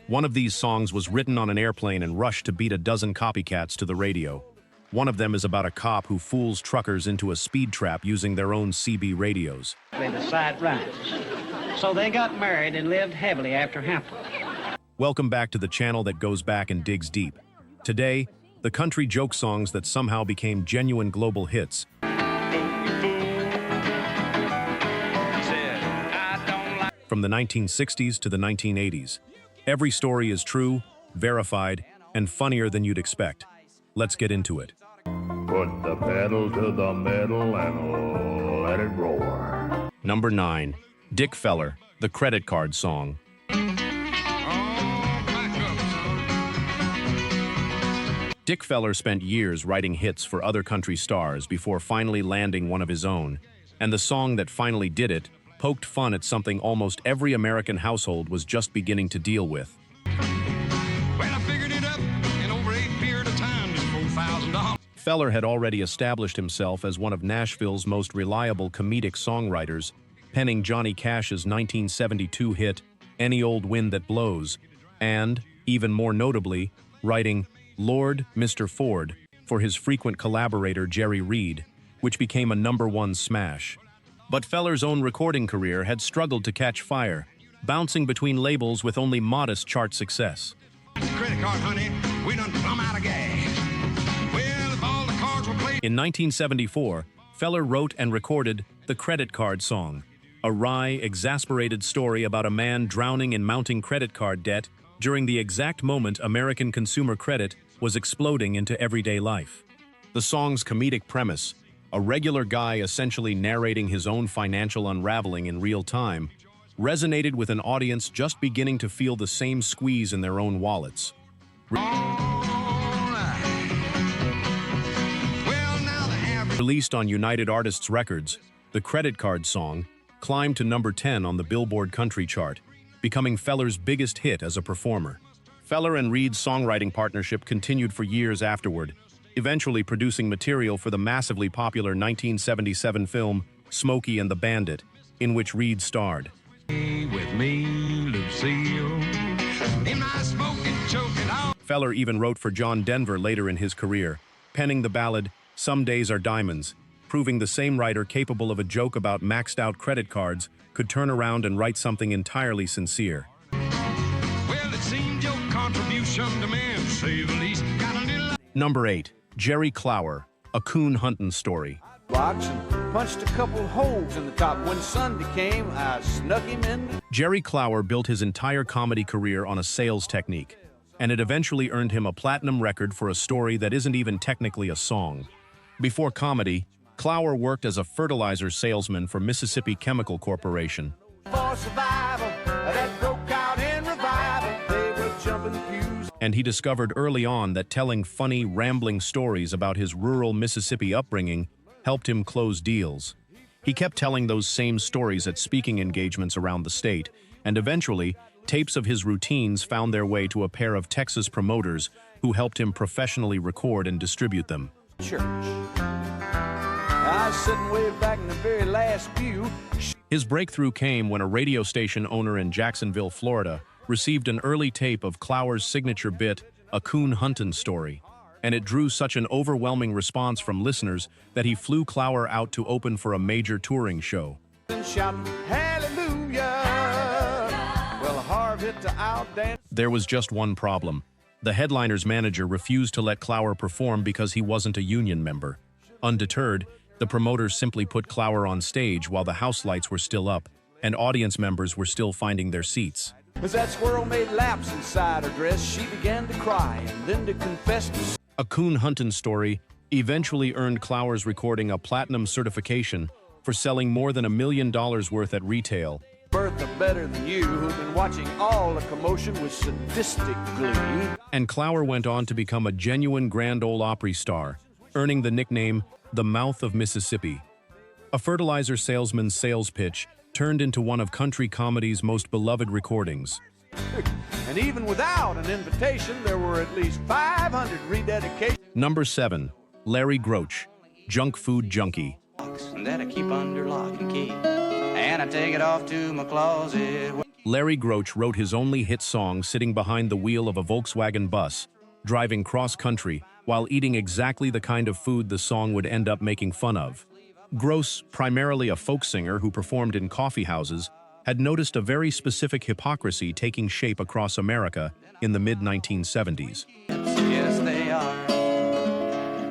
One of these songs was written on an airplane and rushed to beat a dozen copycats to the radio. One of them is about a cop who fools truckers into a speed trap using their own CB radios. The site rights. So they got married and lived happily after Hampton. Welcome back to the channel that goes back and digs deep. Today, the country joke songs that somehow became genuine global hits. From the 1960s to the 1980s. Every story is true, verified, and funnier than you'd expect. Let's get into it. Put the pedal to the metal and let it roar. Number 9. Dick Feller, the credit card song. Dick Feller spent years writing hits for other country stars before finally landing one of his own, and the song that finally did it poked fun at something almost every American household was just beginning to deal with. Well, I figured it up in over a period of time, just $4,000. Feller had already established himself as one of Nashville's most reliable comedic songwriters, penning Johnny Cash's 1972 hit, Any Old Wind That Blows, and, even more notably, writing Lord, Mr. Ford for his frequent collaborator Jerry Reed, which became a #1 smash. But Feller's own recording career had struggled to catch fire, bouncing between labels with only modest chart success. Credit card, honey, we done plumb out of gas. Well, if all the cards were played... In 1974, Feller wrote and recorded The Credit Card Song, a wry, exasperated story about a man drowning in mounting credit card debt during the exact moment American consumer credit was exploding into everyday life. The song's comedic premise, a regular guy essentially narrating his own financial unraveling in real time, resonated with an audience just beginning to feel the same squeeze in their own wallets. Released on United Artists Records, the Credit Card Song climbed to number 10 on the Billboard Country chart, becoming Feller's biggest hit as a performer. Feller and Reed's songwriting partnership continued for years afterward, eventually producing material for the massively popular 1977 film Smokey and the Bandit, in which Reed starred. With me, Lucille, in my smoking, choking on. Feller even wrote for John Denver later in his career, penning the ballad Some Days Are Diamonds, proving the same writer capable of a joke about maxed-out credit cards could turn around and write something entirely sincere. Well, it seemed your contribution to man, to say the least, got a little... Number 8. Jerry Clower, a Coon hunting story. Box and punched a couple holes in the top. When Sunday came, I snuck him in. Jerry Clower built his entire comedy career on a sales technique, and it eventually earned him a platinum record for a story that isn't even technically a song. Before comedy, Clower worked as a fertilizer salesman for Mississippi Chemical Corporation. For survival, that broke out in revival. They were jumping pews. And he discovered early on that telling funny, rambling stories about his rural Mississippi upbringing helped him close deals. He kept telling those same stories at speaking engagements around the state, and eventually, tapes of his routines found their way to a pair of Texas promoters who helped him professionally record and distribute them. Church. I was sitting way back in the very last pew. His breakthrough came when a radio station owner in Jacksonville, Florida, received an early tape of Clower's signature bit, A Coon Huntin' Story, and it drew such an overwhelming response from listeners that he flew Clower out to open for a major touring show. Shouting, hallelujah. Well, Harv hit the out dance. There was just one problem. The headliner's manager refused to let Clower perform because he wasn't a union member. Undeterred, the promoters simply put Clower on stage while the house lights were still up, and audience members were still finding their seats. As that squirrel made laps inside her dress, she began to cry and then to confess to... A Coon Huntin' Story eventually earned Clower's recording a platinum certification for selling more than $1 million worth at retail. Bertha Better Than You, who'd been watching all the commotion with sadistic glee. And Clower went on to become a genuine Grand Ole Opry star, earning the nickname The Mouth of Mississippi. A fertilizer salesman's sales pitch turned into one of country comedy's most beloved recordings. And even without an invitation, there were at least 500 rededications. Number 7. Larry Groce, Junk Food Junkie. That I keep under lock and key, and I take it off to my closet. Larry Groce wrote his only hit song sitting behind the wheel of a Volkswagen bus, driving cross-country while eating exactly the kind of food the song would end up making fun of. Groce, primarily a folk singer who performed in coffee houses, had noticed a very specific hypocrisy taking shape across America in the mid-1970s. Yes, they are.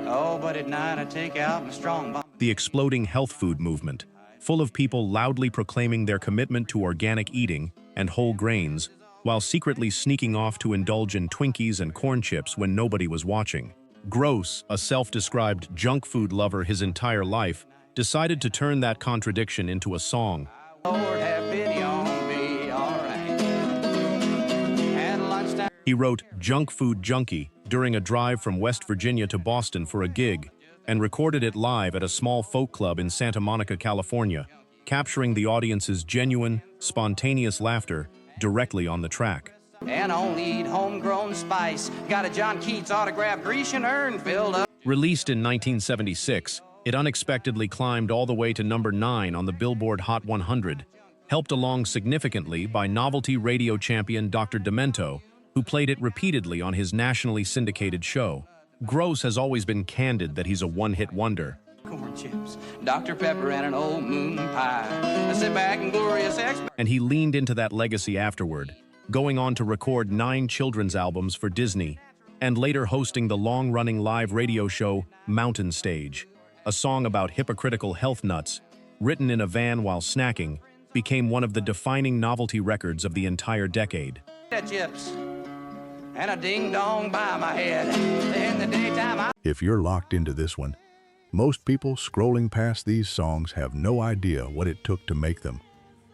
Oh, but at night I take out my strong bomb. The exploding health food movement, full of people loudly proclaiming their commitment to organic eating and whole grains, while secretly sneaking off to indulge in Twinkies and corn chips when nobody was watching. Groce, a self-described junk food lover his entire life, decided to turn that contradiction into a song. Lord, have pity on me, all right. At lunchtime. He wrote Junk Food Junkie during a drive from West Virginia to Boston for a gig, and recorded it live at a small folk club in Santa Monica, California, capturing the audience's genuine, spontaneous laughter directly on the track. And only eat homegrown spice. Got a John Keats autographed Grecian urn filled up. Released in 1976, it unexpectedly climbed all the way to number 9 on the Billboard Hot 100, helped along significantly by novelty radio champion Dr. Demento, who played it repeatedly on his nationally syndicated show. Groce has always been candid that he's a one-hit wonder. Corn chips, Dr. Pepper, and an old moon pie. I sit back in glorious And he leaned into that legacy afterward, going on to record 9 children's albums for Disney, and later hosting the long-running live radio show Mountain Stage. A song about hypocritical health nuts, written in a van while snacking, became one of the defining novelty records of the entire decade. chips and a ding-dong by my head. In the daytime, If you're locked into this one, most people scrolling past these songs have no idea what it took to make them.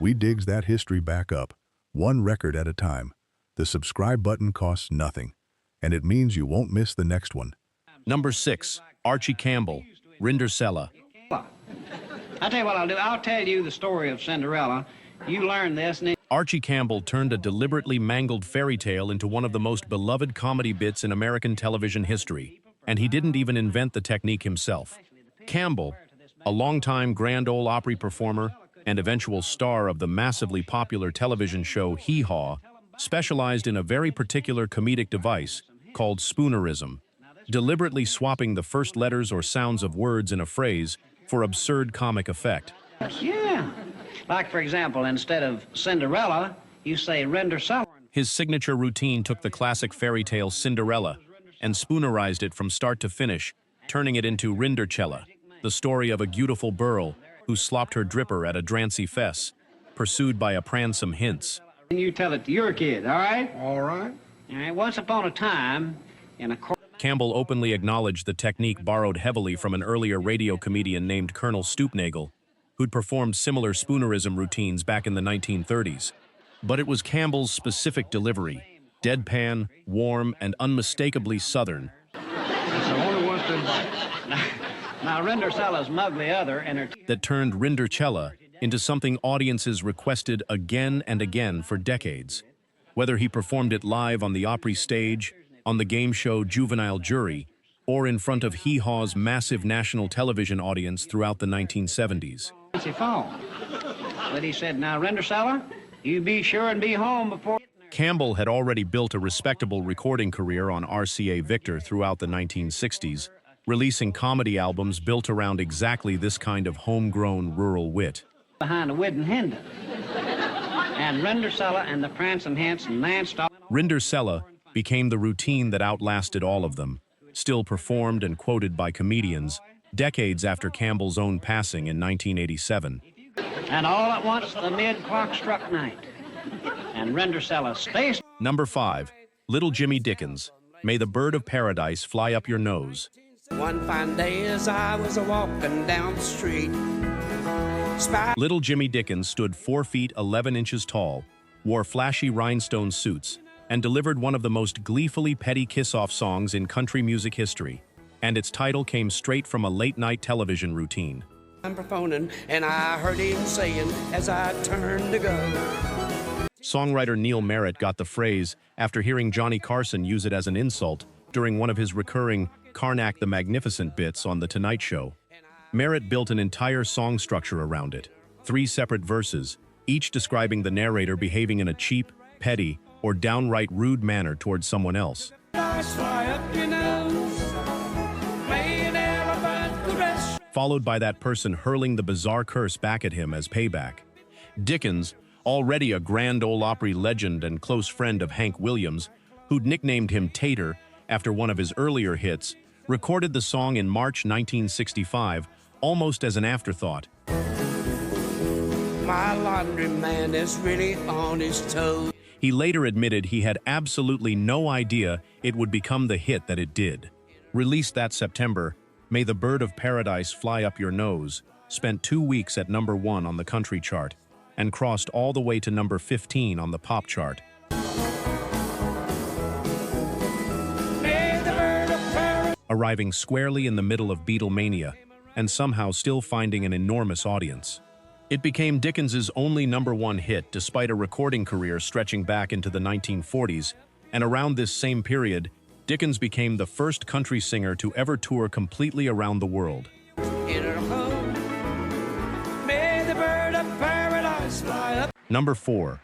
We digs that history back up, one record at a time. The subscribe button costs nothing, and it means you won't miss the next one. Number 6, Archie Campbell, Rindercella. I'll tell you what I'll do. I'll tell you the story of Cinderella. You learn this, and then Archie Campbell turned a deliberately mangled fairy tale into one of the most beloved comedy bits in American television history, and he didn't even invent the technique himself. Campbell, a longtime Grand Ole Opry performer and eventual star of the massively popular television show Hee Haw, specialized in a very particular comedic device called spoonerism, deliberately swapping the first letters or sounds of words in a phrase for absurd comic effect. yeah. Like, for example, instead of Cinderella, you say Rindercella. His signature routine took the classic fairy tale Cinderella and spoonerized it from start to finish, turning it into Rindercella, the story of a beautiful burl who slopped her dripper at a drancy fess, pursued by a pransome hints. And you tell it to your kid, all right? All right. All right, once upon a time, in a Campbell openly acknowledged the technique borrowed heavily from an earlier radio comedian named Colonel Stoopnagle, who'd performed similar spoonerism routines back in the 1930s. But it was Campbell's specific delivery, deadpan, warm, and unmistakably Southern, Now, Rindercella's muggly other entertainment. that turned Rindercella into something audiences requested again and again for decades. Whether he performed it live on the Opry stage, on the game show Juvenile Jury, or in front of Hee Haw's massive national television audience throughout the 1970s. Phone. But he said, now, Rindercella, you be sure and be home before... Campbell had already built a respectable recording career on RCA Victor throughout the 1960s, releasing comedy albums built around exactly this kind of homegrown rural wit. Behind a wooden hinder. And Rindercella and the Prancing Hints lanced off. Rindercella became the routine that outlasted all of them, still performed and quoted by comedians, decades after Campbell's own passing in 1987. And all at once, the mid-clock struck night. And Rindercella spaced. Number 5, Little Jimmy Dickens, May the Bird of Paradise Fly Up Your Nose. one fine day as I was a-walking down the street. Little Jimmy Dickens stood 4 feet 11 inches tall, wore flashy rhinestone suits, and delivered one of the most gleefully petty kiss-off songs in country music history. And its title came straight from a late-night television routine. I'm phoning, and I heard him saying as I turned to go. Songwriter Neil Merritt got the phrase after hearing Johnny Carson use it as an insult during one of his recurring Karnak the Magnificent bits on The Tonight Show. Merritt built an entire song structure around it, 3 separate verses, each describing the narrator behaving in a cheap, petty, or downright rude manner towards someone else. Followed by that person hurling the bizarre curse back at him as payback. Dickens, already a Grand Ole Opry legend and close friend of Hank Williams, who'd nicknamed him Tater after one of his earlier hits, recorded the song in March 1965, almost as an afterthought. My laundry man is really on his toes. He later admitted he had absolutely no idea it would become the hit that it did. Released that September, May the Bird of Paradise Fly Up Your Nose spent 2 weeks at #1 on the country chart and crossed all the way to number 15 on the pop chart. Arriving squarely in the middle of Beatlemania and somehow still finding an enormous audience. It became Dickens's only #1 hit despite a recording career stretching back into the 1940s, and around this same period, Dickens became the first country singer to ever tour completely around the world. Number 4.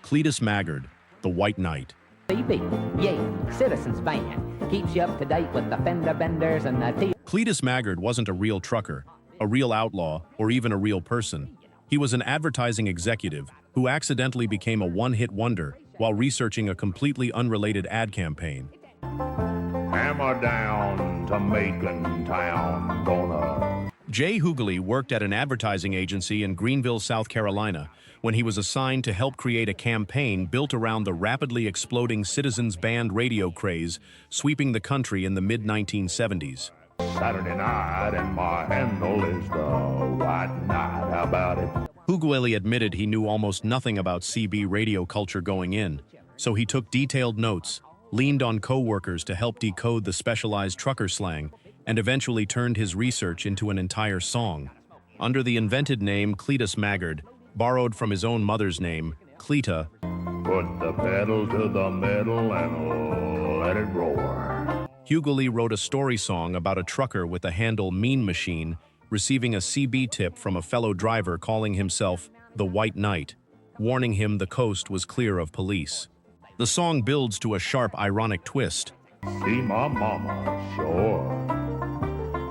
Cledus Maggard, The White Knight. CB, yeah, Citizens Band, keeps you up to date with the fender benders and the Cledus Maggard wasn't a real trucker, a real outlaw, or even a real person. He was an advertising executive who accidentally became a one-hit wonder while researching a completely unrelated ad campaign. Hammer down to Macon town, gonna... Jay Hughley worked at an advertising agency in Greenville, South Carolina, when he was assigned to help create a campaign built around the rapidly exploding Citizens Band radio craze sweeping the country in the mid-1970s. Saturday night and my handle is the White Knight. How about it? Hughley admitted he knew almost nothing about CB radio culture going in, so he took detailed notes, leaned on co-workers to help decode the specialized trucker slang, and eventually turned his research into an entire song. Under the invented name Cledus Maggard, borrowed from his own mother's name, Cleta, Put the pedal to the metal and let it roar. Hughley wrote a story song about a trucker with the handle Mean Machine receiving a CB tip from a fellow driver calling himself the White Knight, warning him the coast was clear of police. The song builds to a sharp, ironic twist. See my mama, sure.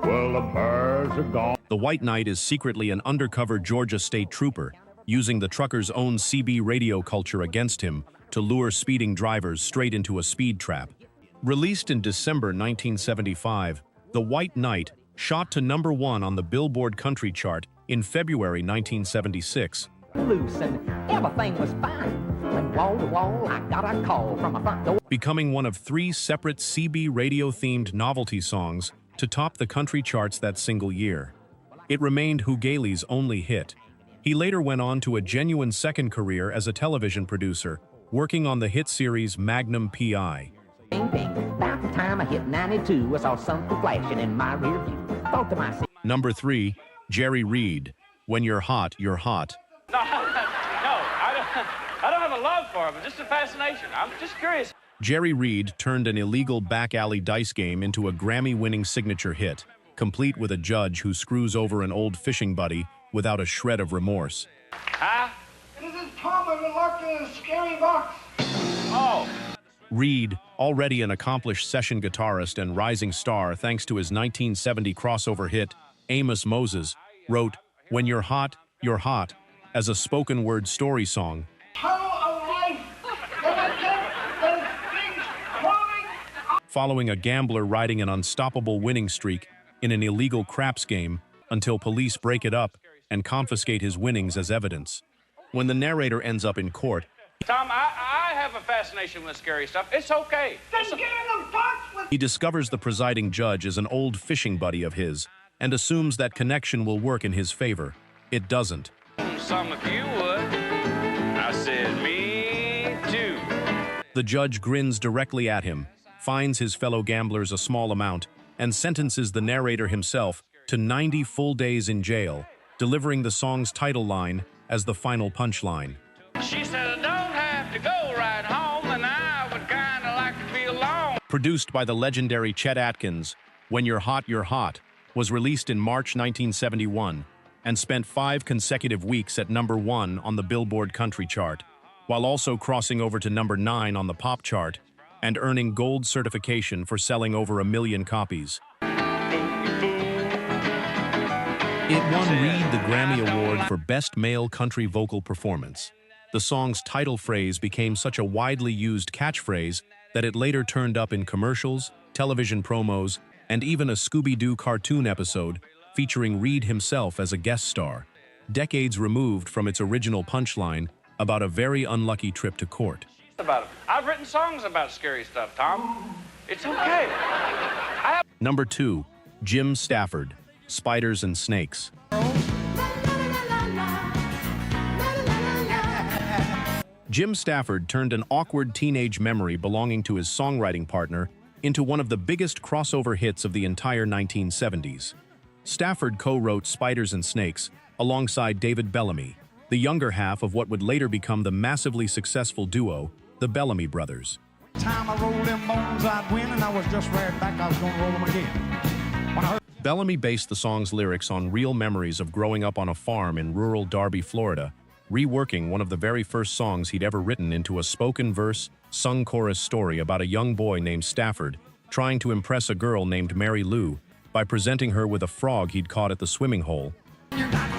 Well, the birds are gone. The White Knight is secretly an undercover Georgia state trooper, using the trucker's own CB radio culture against him to lure speeding drivers straight into a speed trap. Released in December 1975, The White Knight shot to #1 on the Billboard Country Chart in February 1976. loose and everything was fine. When wall to wall, I got a call from a front door. Becoming one of 3 separate CB radio-themed novelty songs to top the country charts that single year. It remained Hughley's only hit. He later went on to a genuine second career as a television producer, working on the hit series Magnum P.I. Bing, bing. About the time I hit 92, I saw something flashing in my rear view. Thought to myself. Number 3, Jerry Reed, When You're Hot, You're Hot. No, I don't have a love for him, just a fascination. I'm just curious. Jerry Reed turned an illegal back alley dice game into a Grammy-winning signature hit, complete with a judge who screws over an old fishing buddy without a shred of remorse. Huh? This is Palmer locked in a scary box. Oh. Reed, already an accomplished session guitarist and rising star thanks to his 1970 crossover hit, Amos Moses, wrote When You're Hot, You're Hot as a spoken-word story song. Following a gambler riding an unstoppable winning streak in an illegal craps game until police break it up and confiscate his winnings as evidence. When the narrator ends up in court, Tom, I have a fascination with scary stuff. It's okay. Then get in the box with... He discovers the presiding judge is an old fishing buddy of his and assumes that connection will work in his favor. It doesn't. Some of you would. I said, me too. The judge grins directly at him, fines his fellow gamblers a small amount, and sentences the narrator himself to 90 full days in jail, delivering the song's title line as the final punchline. She said, I don't have to go right home, and I would kind of like to be alone. Produced by the legendary Chet Atkins, When You're Hot, You're Hot, was released in March 1971, and spent 5 consecutive weeks at #1 on the Billboard Country chart, while also crossing over to #9 on the pop chart and earning gold certification for selling over 1 million copies. It won Reed the Grammy Award for Best Male Country Vocal Performance. The song's title phrase became such a widely used catchphrase that it later turned up in commercials, television promos, and even a Scooby-Doo cartoon episode featuring Reed himself as a guest star, decades removed from its original punchline about a very unlucky trip to court. About it. I've written songs about scary stuff, Tom. It's okay. Number 2, Jim Stafford, Spiders and Snakes. Jim Stafford turned an awkward teenage memory belonging to his songwriting partner into one of the biggest crossover hits of the entire 1970s. Stafford co-wrote Spiders and Snakes alongside David Bellamy, the younger half of what would later become the massively successful duo, the Bellamy Brothers. Time I rolled them bones, I'd win, and I was just right back, I was gonna roll them again. When I heard Bellamy based the song's lyrics on real memories of growing up on a farm in rural Darby, Florida, reworking one of the very first songs he'd ever written into a spoken verse, sung chorus story about a young boy named Stafford trying to impress a girl named Mary Lou by presenting her with a frog he'd caught at the swimming hole. you're not.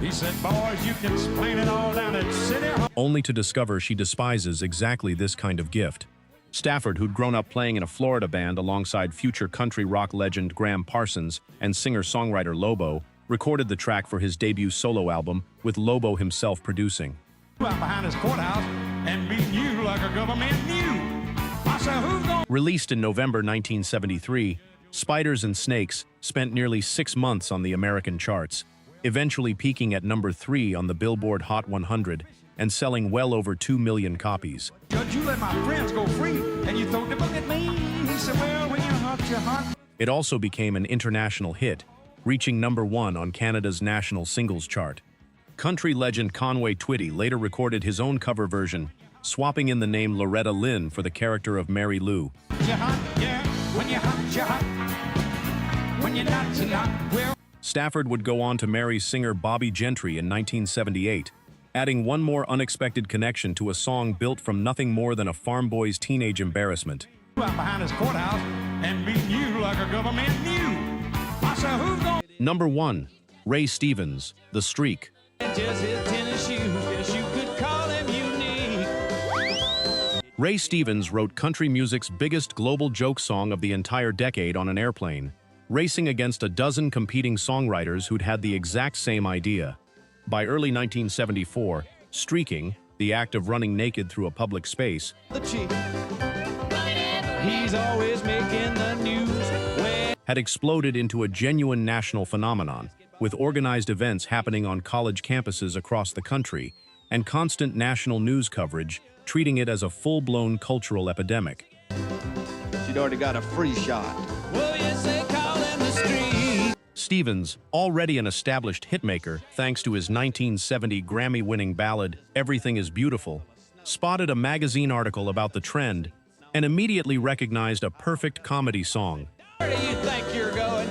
He said, boys, you can explain it all down at City Hall. Only to discover she despises exactly this kind of gift. Stafford, who'd grown up playing in a Florida band alongside future country rock legend Graham Parsons and singer-songwriter Lobo, recorded the track for his debut solo album, with Lobo himself producing. Out behind his courthouse and beating you like a government knew. I said, who's gonna... Released in November 1973, Spiders and Snakes spent nearly 6 months on the American charts, eventually peaking at #3 on the Billboard Hot 100 and selling well over 2 million copies. Judge, you let my friends go free, and you throw the book at me. He said, well, when you're hot. It also became an international hit, reaching #1 on Canada's national singles chart. Country legend Conway Twitty later recorded his own cover version, swapping in the name Loretta Lynn for the character of Mary Lou. You're hot, yeah. When you're hot, you're hot. When you're not, you're not. Well, Stafford would go on to marry singer Bobby Gentry in 1978, adding one more unexpected connection to a song built from nothing more than a farm boy's teenage embarrassment. out behind his courthouse and beating you like a government knew. I said, who's gonna... #1, Ray Stevens, The Streak. Just his tennis shoes, guess you could call him unique. Ray Stevens wrote country music's biggest global joke song of the entire decade on an airplane, racing against a dozen competing songwriters who'd had the exact same idea. By early 1974, streaking, the act of running naked through a public space, The chief, he's always making the news. had exploded into a genuine national phenomenon, with organized events happening on college campuses across the country and constant national news coverage treating it as a full-blown cultural epidemic. She'd already got a free shot. Well, yes, they call him the street. Stevens, already an established hitmaker thanks to his 1970 Grammy-winning ballad, Everything is Beautiful, spotted a magazine article about the trend and immediately recognized a perfect comedy song. Where do you think you're going?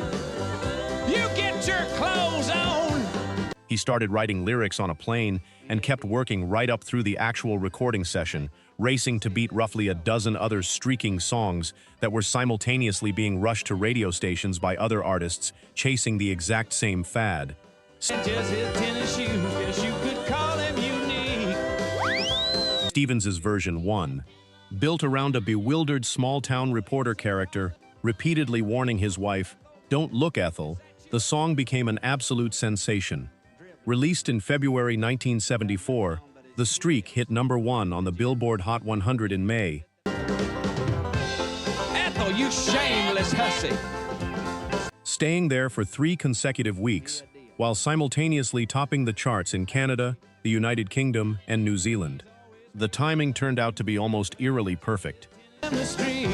You get your clothes on! He started writing lyrics on a plane and kept working right up through the actual recording session, racing to beat roughly a dozen other streaking songs that were simultaneously being rushed to radio stations by other artists chasing the exact same fad. Just his tennis shoes, guess you could call him unique. Stevens's version 1, built around a bewildered small-town reporter character, repeatedly warning his wife, "Don't look, Ethel," the song became an absolute sensation. Released in February 1974, The Streak hit #1 on the Billboard Hot 100 in May. Ethel, you shameless hussy! Staying there for 3 consecutive weeks, while simultaneously topping the charts in Canada, the United Kingdom, and New Zealand. The timing turned out to be almost eerily perfect. The street.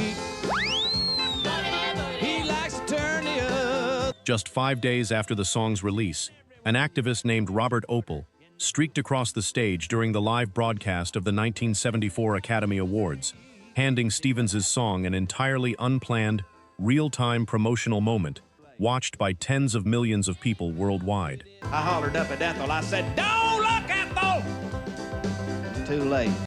He likes to turn the up. Just 5 days after the song's release, an activist named Robert Opel streaked across the stage during the live broadcast of the 1974 Academy Awards, handing Stevens' song an entirely unplanned, real-time promotional moment watched by tens of millions of people worldwide. I hollered up at Ethel. I said, "Don't look, Ethel!" Too late.